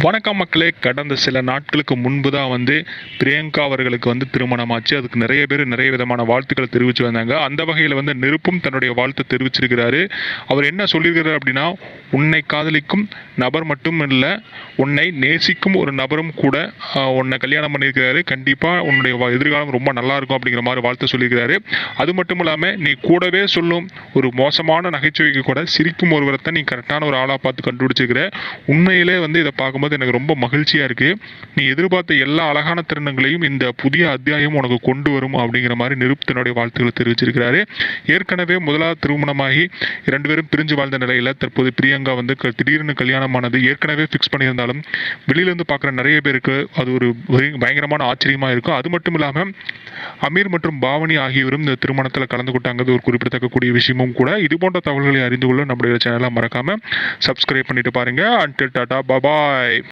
வணக்கம் மக்களே. கடந்த சில நாட்களுக்கு முன்பு தான் பிரியங்கா அவர்களுக்கு திருமணமாச்சு. அதுக்கு நிறைய பேர் நிறைய விதமான வாழ்த்துக்களை தெரிவித்து வந்தாங்க. அந்த வகையில் நெருப்பும் தன்னுடைய வாழ்த்தை தெரிவிச்சிருக்கிறாரு. அவர் என்ன சொல்லியிருக்கிறார் அப்படின்னா, உன்னை காதலிக்கும் நபர் மட்டும் இல்லை, உன்னை நேசிக்கும் ஒரு நபரும் கூட உன்னை கல்யாணம் பண்ணியிருக்கிறாரு. கண்டிப்பாக உன்னுடைய எதிர்காலம் ரொம்ப நல்லா இருக்கும் அப்படிங்கிற மாதிரி வாழ்த்து சொல்லியிருக்கிறாரு. அது மட்டும் இல்லாமல் நீ கூடவே சொல்லும் ஒரு மோசமான நகைச்சுவைக்கு கூட சிரிக்கும் ஒருவரை நீ கரெக்டான ஒரு ஆளாக பார்த்து கண்டுபிடிச்சிருக்கிற. உண்மையிலே இதை பார்க்கும்போது எனக்கு ரொம்ப மகிழ்ச்சியாக இருக்குது. நீ எதிர்பார்த்த எல்லா அழகான தருணங்களையும் இந்த புதிய அத்தியாயம் உனக்கு கொண்டு வரும் அப்படிங்கிற மாதிரி நிருப் தன்னுடைய வாழ்த்துக்களை தெரிவிச்சிருக்கிறாரு. ஏற்கனவே முதலாவது திருமணமாகி 2 பேரும் பிரிஞ்சு வாழ்ந்த நிலையில் தற்போது பிரியங்கா திடீர்னு கல்யாணமானது ஏற்கனவே ஃபிக்ஸ் பண்ணியிருந்தாலும் வெளியிலேருந்து பார்க்குற நிறைய பேருக்கு அது ஒரு பயங்கரமான ஆச்சரியமாக இருக்கும். அது மட்டும் இல்லாமல் அமீர் மற்றும் பாவனி ஆகியோரும் இந்த திருமணத்தில் கலந்து கொண்டாங்கிறது ஒரு குறிப்பிடத்தக்கக்கூடிய விஷயமும் கூட. இது போன்ற தகவல்களை அறிந்து கொள்ள நம்முடைய சேனலை மறக்காமல் சப்ஸ்கிரைப் பண்ணிட்டு பாருங்கள். அன்டில் டாடா பாய்.